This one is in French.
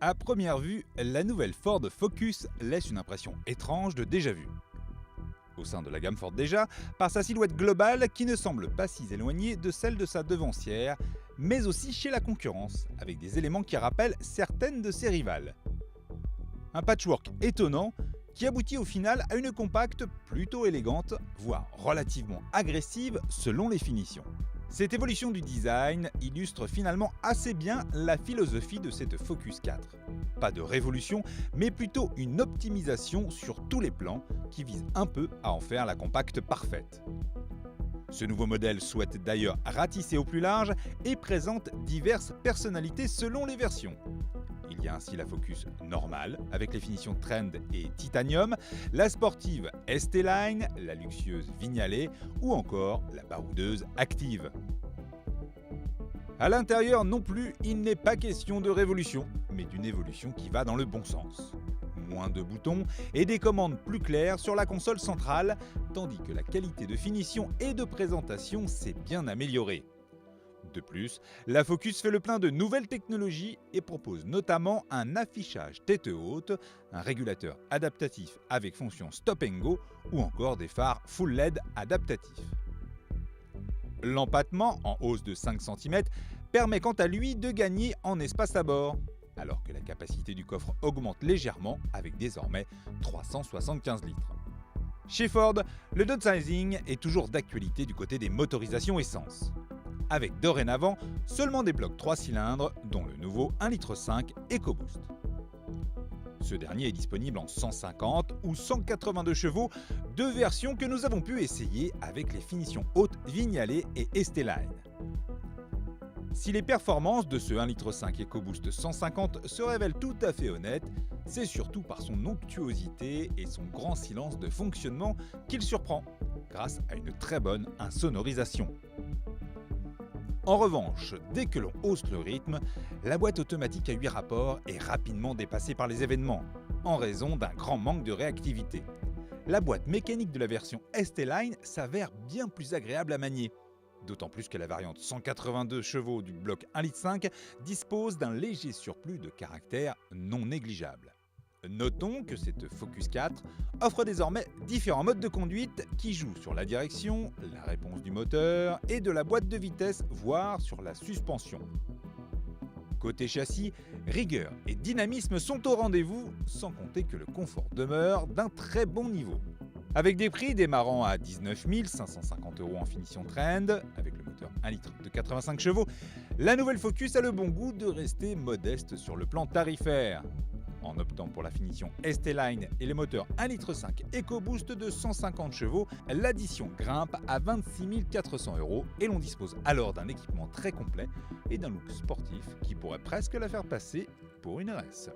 À première vue, la nouvelle Ford Focus laisse une impression étrange de déjà-vu. Au sein de la gamme Ford déjà, par sa silhouette globale qui ne semble pas si éloignée de celle de sa devancière, mais aussi chez la concurrence, avec des éléments qui rappellent certaines de ses rivales. Un patchwork étonnant qui aboutit au final à une compacte plutôt élégante, voire relativement agressive selon les finitions. Cette évolution du design illustre finalement assez bien la philosophie de cette Focus 4. Pas de révolution, mais plutôt une optimisation sur tous les plans qui vise un peu à en faire la compacte parfaite. Ce nouveau modèle souhaite d'ailleurs ratisser au plus large et présente diverses personnalités selon les versions. Il y a ainsi la Focus normale, avec les finitions Trend et Titanium, la sportive ST-Line, la luxueuse Vignale ou encore la baroudeuse Active. À l'intérieur non plus, il n'est pas question de révolution, mais d'une évolution qui va dans le bon sens. Moins de boutons et des commandes plus claires sur la console centrale, tandis que la qualité de finition et de présentation s'est bien améliorée. De plus, la Focus fait le plein de nouvelles technologies et propose notamment un affichage tête haute, un régulateur adaptatif avec fonction Stop and Go ou encore des phares Full LED adaptatifs. L'empattement, en hausse de 5 cm, permet quant à lui de gagner en espace à bord, alors que la capacité du coffre augmente légèrement avec désormais 375 litres. Chez Ford, le downsizing est toujours d'actualité du côté des motorisations essence, avec dorénavant seulement des blocs 3 cylindres, dont le nouveau 1,5 litre EcoBoost. Ce dernier est disponible en 150 ou 182 chevaux, deux versions que nous avons pu essayer avec les finitions hautes Vignale et ST-Line. Si les performances de ce 1,5 litre EcoBoost 150 se révèlent tout à fait honnêtes, c'est surtout par son onctuosité et son grand silence de fonctionnement qu'il surprend, grâce à une très bonne insonorisation. En revanche, dès que l'on hausse le rythme, la boîte automatique à 8 rapports est rapidement dépassée par les événements, en raison d'un grand manque de réactivité. La boîte mécanique de la version ST-Line s'avère bien plus agréable à manier, d'autant plus que la variante 182 chevaux du bloc 1,5 litre dispose d'un léger surplus de caractère non négligeable. Notons que cette Focus 4 offre désormais différents modes de conduite qui jouent sur la direction, la réponse du moteur et de la boîte de vitesse, voire sur la suspension. Côté châssis, rigueur et dynamisme sont au rendez-vous, sans compter que le confort demeure d'un très bon niveau. Avec des prix démarrant à 19 550 € en finition Trend, avec le moteur 1 litre de 85 chevaux, la nouvelle Focus a le bon goût de rester modeste sur le plan tarifaire. En optant pour la finition ST-Line et les moteurs 1,5 litre EcoBoost de 150 chevaux, l'addition grimpe à 26 400 € et l'on dispose alors d'un équipement très complet et d'un look sportif qui pourrait presque la faire passer pour une RS.